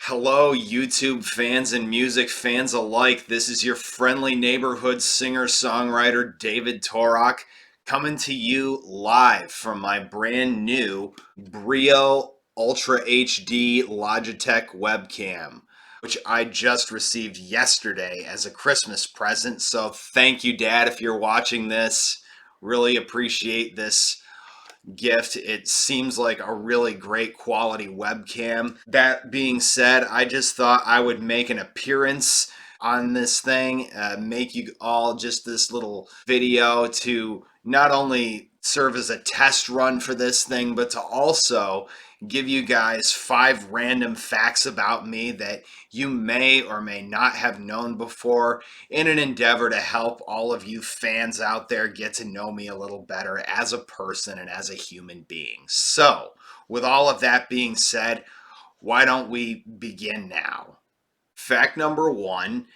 Hello, YouTube fans and music fans alike. This is your friendly neighborhood singer-songwriter David Torok coming to you live from my brand new Brio Ultra HD Logitech webcam, which I just received yesterday as a Christmas present. So thank you, Dad, if you're watching this. Really appreciate this gift. It seems like a really great quality webcam. That being said, I just thought I would make an appearance on this thing, make you all just this little video to not only serve as a test run for this thing, but to also give you guys 5 random facts about me that you may or may not have known before in an endeavor to help all of you fans out there get to know me a little better as a person and as a human being. So, with all of that being said, why don't we begin now? Fact number one,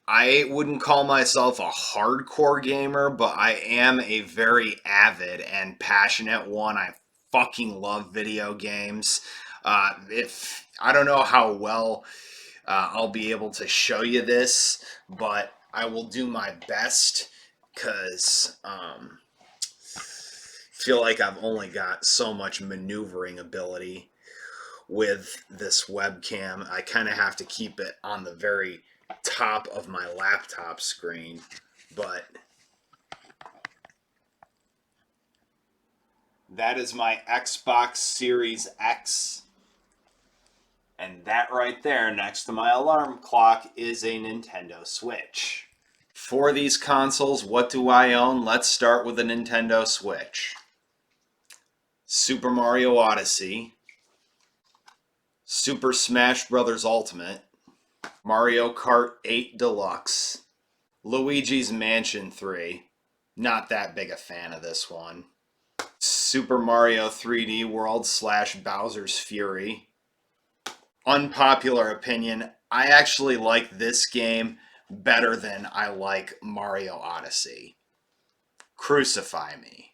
I wouldn't call myself a hardcore gamer, but I am a very avid and passionate one. I fucking love video games. If I don't know how well I'll be able to show you this, but I will do my best because feel like I've only got so much maneuvering ability with this webcam. I kind of have to keep it on the very top of my laptop screen, but that is my Xbox Series X. And that right there next to my alarm clock is a Nintendo Switch. For these consoles, what do I own? Let's start with the Nintendo Switch. Super Mario Odyssey, Super Smash Bros. Ultimate, Mario Kart 8 Deluxe, Luigi's Mansion 3. Not that big a fan of this one. Super Mario 3D World / Bowser's Fury. Unpopular opinion, I actually like this game better than I like Mario Odyssey. Crucify me.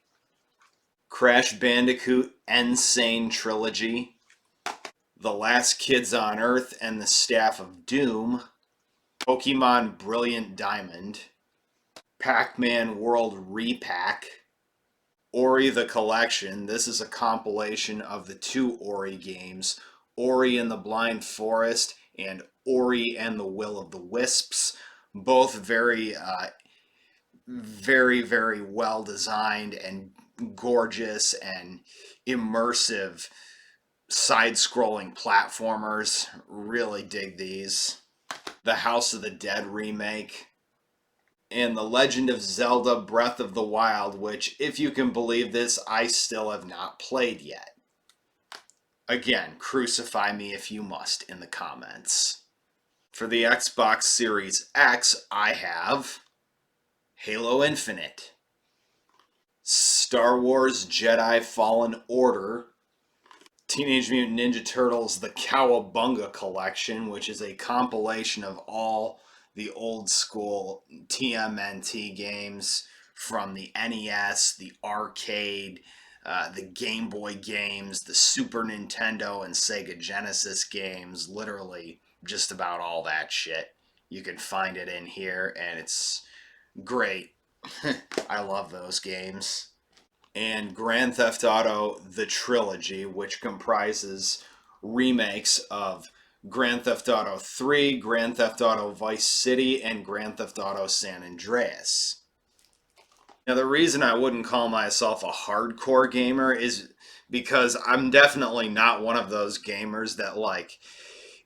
Crash Bandicoot N. Sane Trilogy. The Last Kids on Earth and the Staff of Doom. Pokemon Brilliant Diamond. Pac-Man World Repack. Ori the Collection. This is a compilation of the 2 Ori games, Ori and the Blind Forest and Ori and the Will of the Wisps. Both very, very well designed and gorgeous and immersive side-scrolling platformers. Really dig these. The House of the Dead remake. And The Legend of Zelda Breath of the Wild, which, if you can believe this, I still have not played yet. Again, crucify me if you must in the comments. For the Xbox Series X, I have Halo Infinite, Star Wars Jedi Fallen Order, Teenage Mutant Ninja Turtles The Cowabunga Collection, which is a compilation of all the old school TMNT games from the NES, the arcade, the Game Boy games, the Super Nintendo and Sega Genesis games, literally just about all that shit. You can find it in here, and it's great. I love those games. And Grand Theft Auto The Trilogy, which comprises remakes of Grand Theft Auto 3, Grand Theft Auto Vice City, and Grand Theft Auto San Andreas. Now, the reason I wouldn't call myself a hardcore gamer is because I'm definitely not one of those gamers that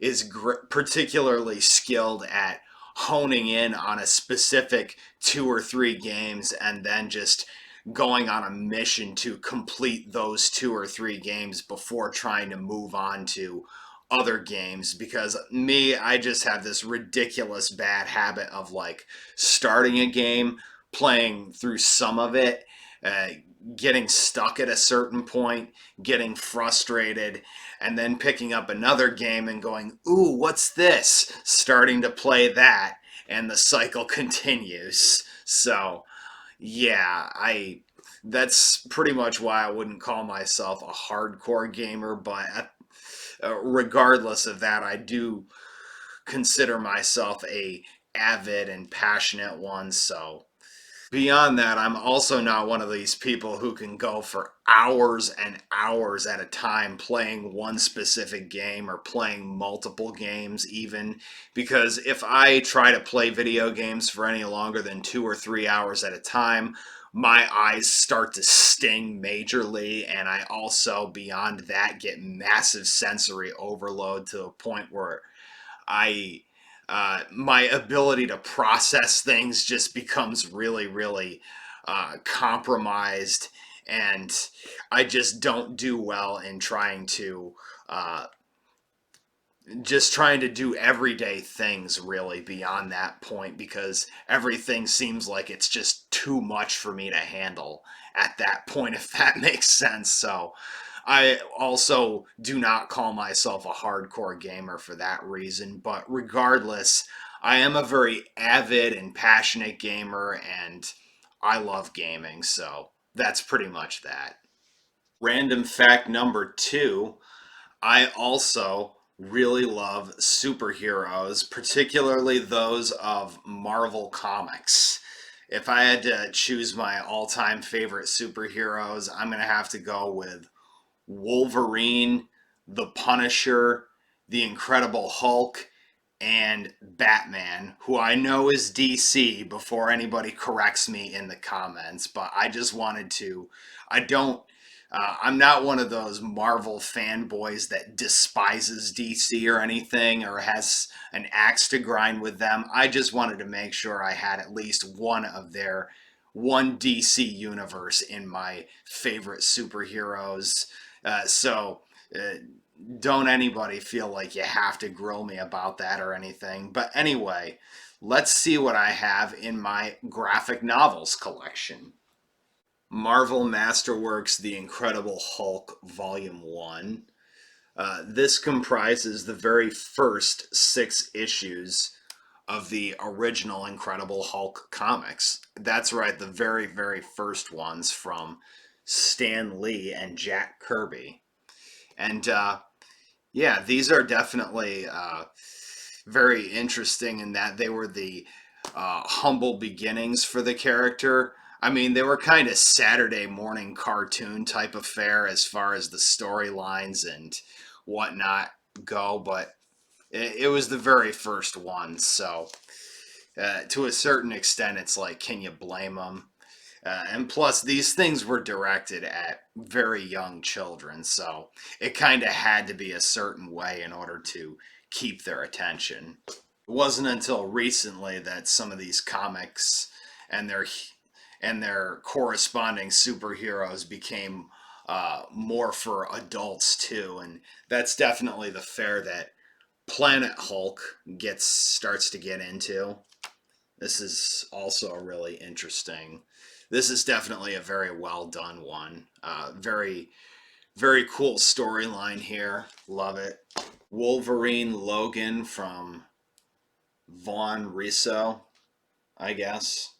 is particularly skilled at honing in on a specific 2 or 3 games and then just going on a mission to complete those 2 or 3 games before trying to move on to other games. Because me, I just have this ridiculous bad habit of starting a game, playing through some of it, uh, getting stuck at a certain point, getting frustrated, and then picking up another game and going, ooh, what's this? Starting to play that, and the cycle continues. So, yeah, I that's pretty much why I wouldn't call myself a hardcore gamer, but regardless of that, I do consider myself a avid and passionate one. So beyond that, I'm also not one of these people who can go for hours and hours at a time playing one specific game or playing multiple games, even because if I try to play video games for any longer than 2 or 3 hours at a time, my eyes start to sting majorly, and I also, beyond that, get massive sensory overload to a point where I my ability to process things just becomes really, really compromised, and I just don't do well in uh, trying to do everyday things really beyond that point because everything seems like it's just too much for me to handle at that point, if that makes sense. So I also do not call myself a hardcore gamer for that reason, but regardless, I am a very avid and passionate gamer, and I love gaming, so that's pretty much that. Random fact number two, I also really love superheroes, particularly those of Marvel Comics. If I had to choose my all time favorite superheroes, I'm going to have to go with Wolverine, The Punisher, The Incredible Hulk, and Batman, who I know is DC before anybody corrects me in the comments, but I just wanted to. I don't. I'm not one of those Marvel fanboys that despises DC or anything or has an axe to grind with them. I just wanted to make sure I had at least one DC universe in my favorite superheroes. So uh, don't anybody feel like you have to grill me about that or anything. But anyway, let's see what I have in my graphic novels collection. Marvel Masterworks The Incredible Hulk Volume 1. This comprises the very first 6 issues of the original Incredible Hulk comics. That's right, the very, very first ones from Stan Lee and Jack Kirby. And yeah, these are definitely very interesting in that they were the humble beginnings for the character. I mean, they were kind of Saturday morning cartoon type of fare as far as the storylines and whatnot go, but it was the very first one. So, to a certain extent, it's like, can you blame them? And plus, these things were directed at very young children, so it kind of had to be a certain way in order to keep their attention. It wasn't until recently that some of these comics and their corresponding superheroes became more for adults too, and that's definitely the fare that Planet Hulk gets starts to get into. This is also a really interesting. This is definitely a very well done one. Very, very cool storyline here. Love it. Wolverine Logan from Vaughn Riso, I guess.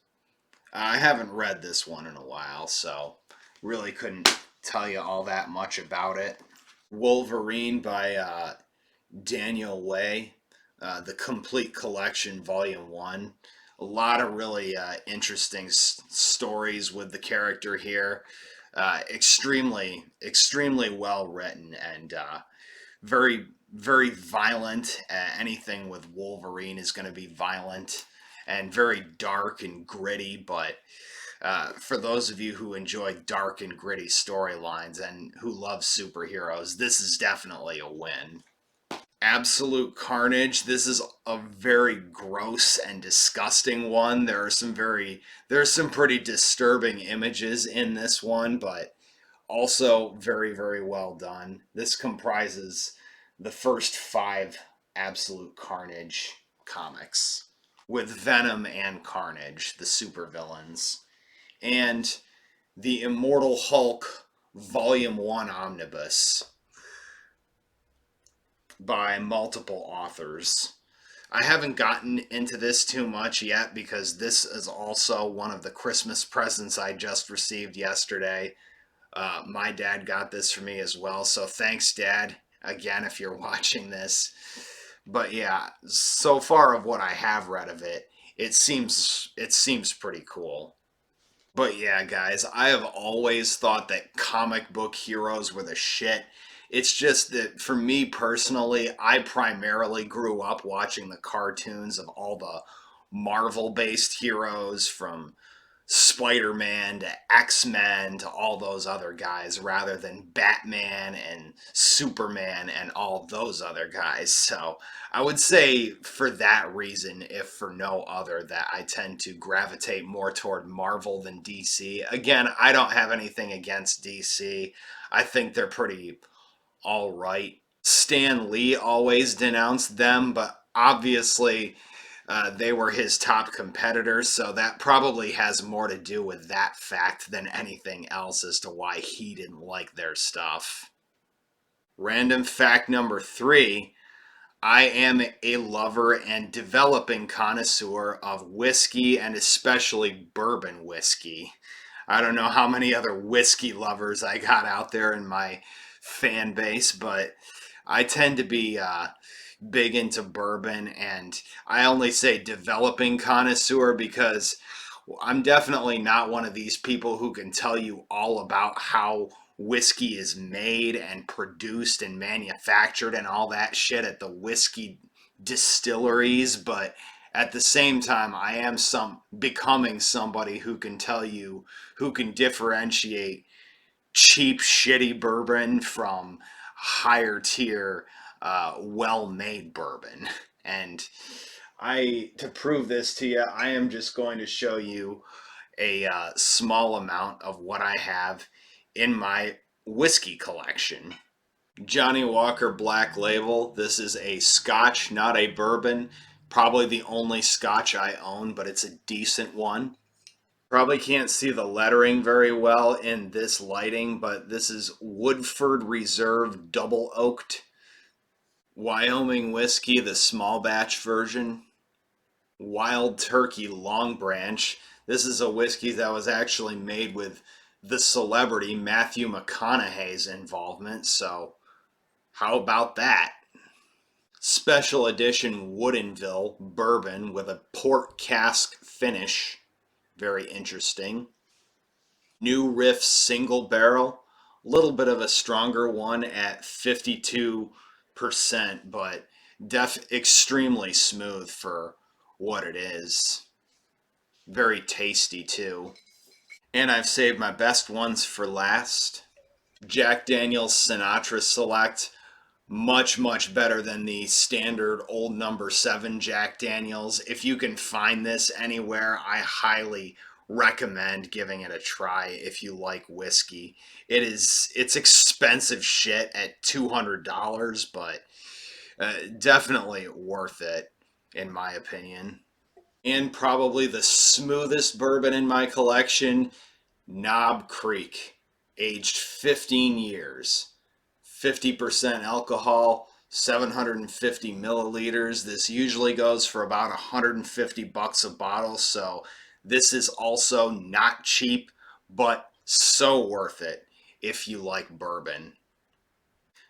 I haven't read this one in a while, so really couldn't tell you all that much about it. Wolverine by Daniel Way, the complete collection, volume one. A lot of really interesting stories with the character here. Extremely well written and very, very violent. Anything with Wolverine is going to be violent and very dark and gritty, but for those of you who enjoy dark and gritty storylines and who love superheroes, this is definitely a win. Absolute Carnage. This is a very gross and disgusting one. There are some pretty disturbing images in this one, but also very, very well done. This comprises the first 5 Absolute Carnage comics with Venom and Carnage, the supervillains, and the Immortal Hulk Volume 1 Omnibus by multiple authors. I haven't gotten into this too much yet because this is also one of the Christmas presents I just received yesterday. My dad got this for me as well, so thanks, Dad. again if you're watching this. But yeah, so far of what I have read of it, it seems pretty cool. But yeah, guys, I have always thought that comic book heroes were the shit. It's just that for me personally, I primarily grew up watching the cartoons of all the Marvel based heroes from Spider Man to X Men to all those other guys rather than Batman and Superman and all those other guys. So I would say for that reason, if for no other, that I tend to gravitate more toward Marvel than DC. Again, I don't have anything against DC. I think they're pretty all right. Stan Lee always denounced them, but obviously they were his top competitors, so that probably has more to do with that fact than anything else as to why he didn't like their stuff. Random fact number three: I am a lover and developing connoisseur of whiskey and especially bourbon whiskey. I don't know how many other whiskey lovers I got out there in my fan base, but I tend to be big into bourbon, and I only say developing connoisseur because I'm definitely not one of these people who can tell you all about how whiskey is made and produced and manufactured and all that shit at the whiskey distilleries, but at the same time I am some becoming somebody who can tell you, who can differentiate cheap, shitty bourbon from higher tier, well made bourbon. And to prove this to you, I am just going to show you a small amount of what I have in my whiskey collection. Johnny Walker Black Label. This is a scotch, not a bourbon. Probably the only scotch I own, but it's a decent one. Probably can't see the lettering very well in this lighting, but this is Woodford Reserve Double Oaked Wyoming Whiskey, the small batch version. Wild Turkey Long Branch. This is a whiskey that was actually made with the celebrity Matthew McConaughey's involvement, so how about that? Special edition Woodinville bourbon with a port cask finish. Very interesting. New Riff single barrel, a little bit of a stronger one at 52%, but extremely smooth for what it is. Very tasty too. And I've saved my best ones for last. Jack Daniel's Sinatra Select, much much better than the standard old number 7 Jack Daniels. If you can find this anywhere, I highly recommend giving it a try if you like whiskey. It's expensive shit at $200, but definitely worth it in my opinion. And probably the smoothest bourbon in my collection, Knob Creek, aged 15 years. 50% alcohol, 750 milliliters. This usually goes for about 150 bucks a bottle, so this is also not cheap, but so worth it if you like bourbon.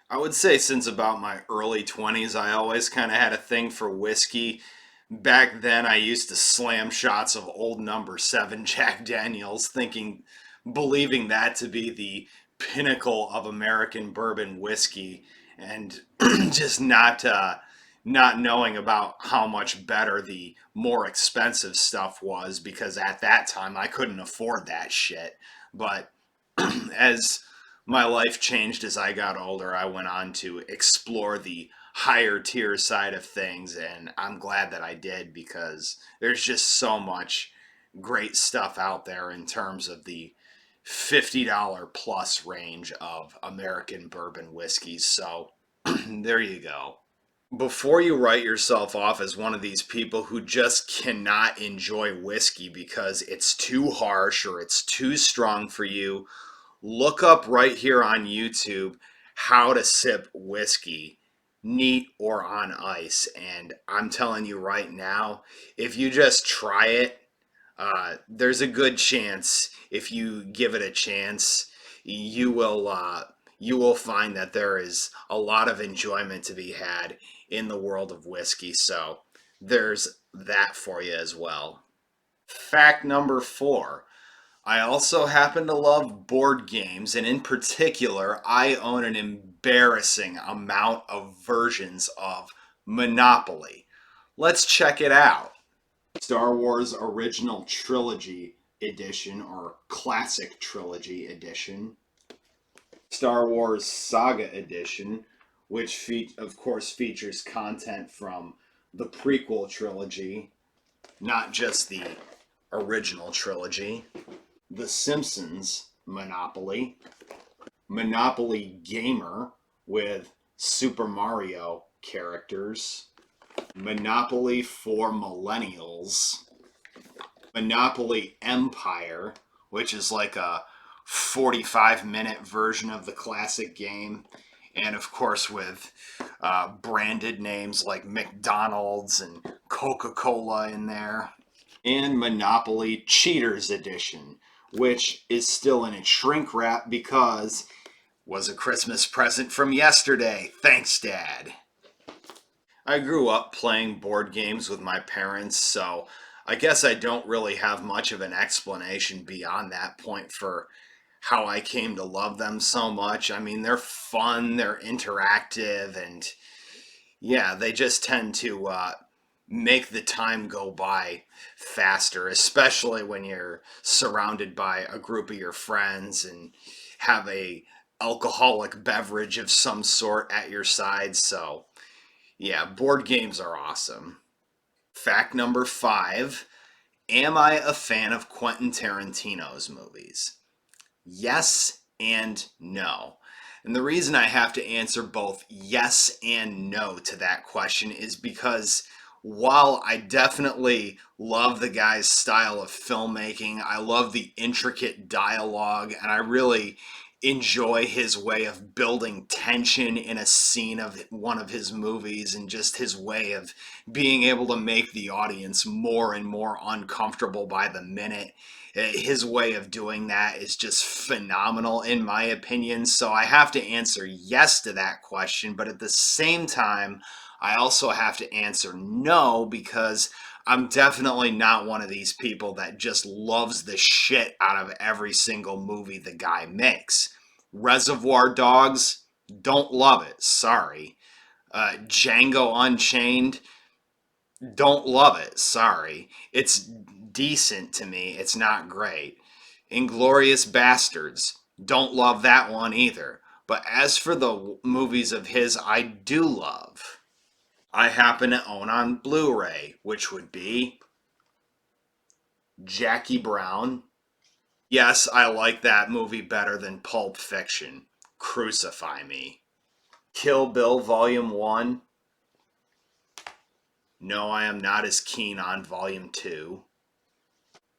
I would say since about my early 20s, I always kind of had a thing for whiskey. Back then, I used to slam shots of old number 7 Jack Daniels, believing that to be the pinnacle of American bourbon whiskey, and just not knowing about how much better the more expensive stuff was because at that time I couldn't afford that shit. But as my life changed as I got older, I went on to explore the higher tier side of things, and I'm glad that I did because there's just so much great stuff out there in terms of the $50 plus range of American bourbon whiskeys. So there you go. Before you write yourself off as one of these people who just cannot enjoy whiskey because it's too harsh or it's too strong for you, look up right here on YouTube how to sip whiskey, neat or on ice. And I'm telling you right now, if you just try it, there's a good chance if you give it a chance, you will. you will find that there is a lot of enjoyment to be had in the world of whiskey. So there's that for you as well. Fact number 4. I also happen to love board games, and in particular, I own an embarrassing amount of versions of Monopoly. Let's check it out. Star Wars Original Trilogy Edition, or Classic Trilogy Edition. Star Wars Saga Edition, which of course features content from the prequel trilogy, not just the original trilogy. The Simpsons Monopoly, Monopoly Gamer with Super Mario characters, Monopoly for Millennials, Monopoly Empire, which is like a 45-minute version of the classic game, and of course with branded names like McDonald's and Coca-Cola in there, and Monopoly Cheaters Edition, which is still in its shrink wrap because was a Christmas present from yesterday. Thanks, Dad. I grew up playing board games with my parents, so I guess I don't really have much of an explanation beyond that point for how I came to love them so much. I mean, they're fun, they're interactive, and yeah, they just tend to make the time go by faster, especially when you're surrounded by a group of your friends and have a alcoholic beverage of some sort at your side. So, yeah, board games are awesome. Fact number 5. Am I a fan of Quentin Tarantino's movies? Yes and no. And the reason I have to answer both yes and no to that question is because while I definitely love the guy's style of filmmaking, I love the intricate dialogue, and I really enjoy his way of building tension in a scene of one of his movies, and just his way of being able to make the audience more and more uncomfortable by the minute. His way of doing that is just phenomenal, in my opinion. So I have to answer yes to that question. But at the same time, I also have to answer no because I'm definitely not one of these people that just loves the shit out of every single movie the guy makes. Reservoir Dogs, don't love it. Sorry. Django Unchained, don't love it. Sorry. It's decent to me. It's not great. Inglorious Bastards, don't love that one either. But as for the movies of his I do love, I happen to own on Blu-ray, which would be Jackie Brown. Yes, I like that movie better than Pulp Fiction. Crucify me. Kill Bill Volume 1. No, I am not as keen on Volume 2.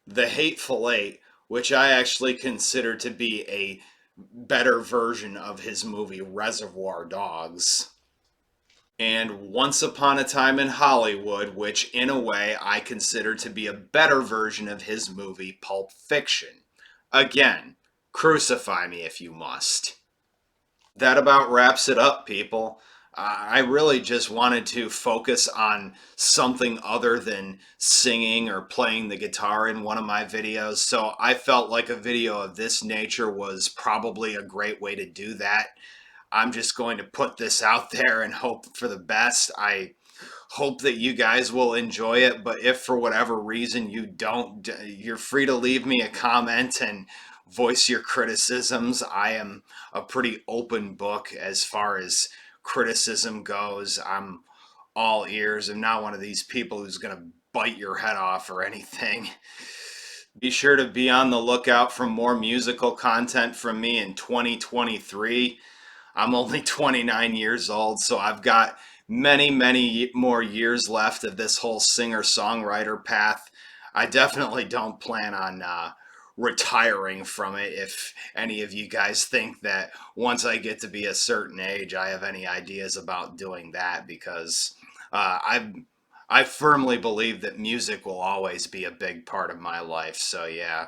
The Hateful Eight, which I actually consider to be a better version of his movie Reservoir Dogs. And Once Upon a Time in Hollywood, which in a way I consider to be a better version of his movie Pulp Fiction. Again, crucify me if you must. That about wraps it up, people. I really just wanted to focus on something other than singing or playing the guitar in one of my videos. So I felt like a video of this nature was probably a great way to do that. I'm just going to put this out there and hope for the best. I hope that you guys will enjoy it, but if for whatever reason you don't, you're free to leave me a comment and voice your criticisms. I am a pretty open book as far as criticism goes. I'm all ears. I'm not one of these people who's going to bite your head off or anything. Be sure to be on the lookout for more musical content from me in 2023. I'm only 29 years old, so I've got many more years left of this whole singer-songwriter path. I definitely don't plan on retiring from it. If any of you guys think that once I get to be a certain age, I have any ideas about doing that, because I firmly believe that music will always be a big part of my life. So yeah.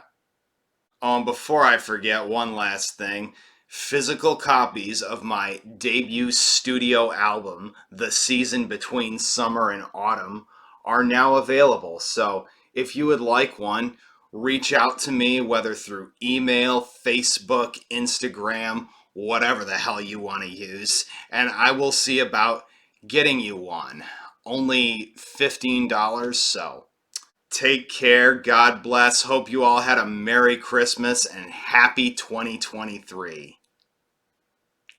Before I forget, one last thing. Physical copies of my debut studio album, The Season Between Summer and Autumn, are now available. So if you would like one, reach out to me, whether through email, Facebook, Instagram, whatever the hell you want to use, and I will see about getting you one. Only $15, so take care. God bless. Hope you all had a Merry Christmas and Happy 2023.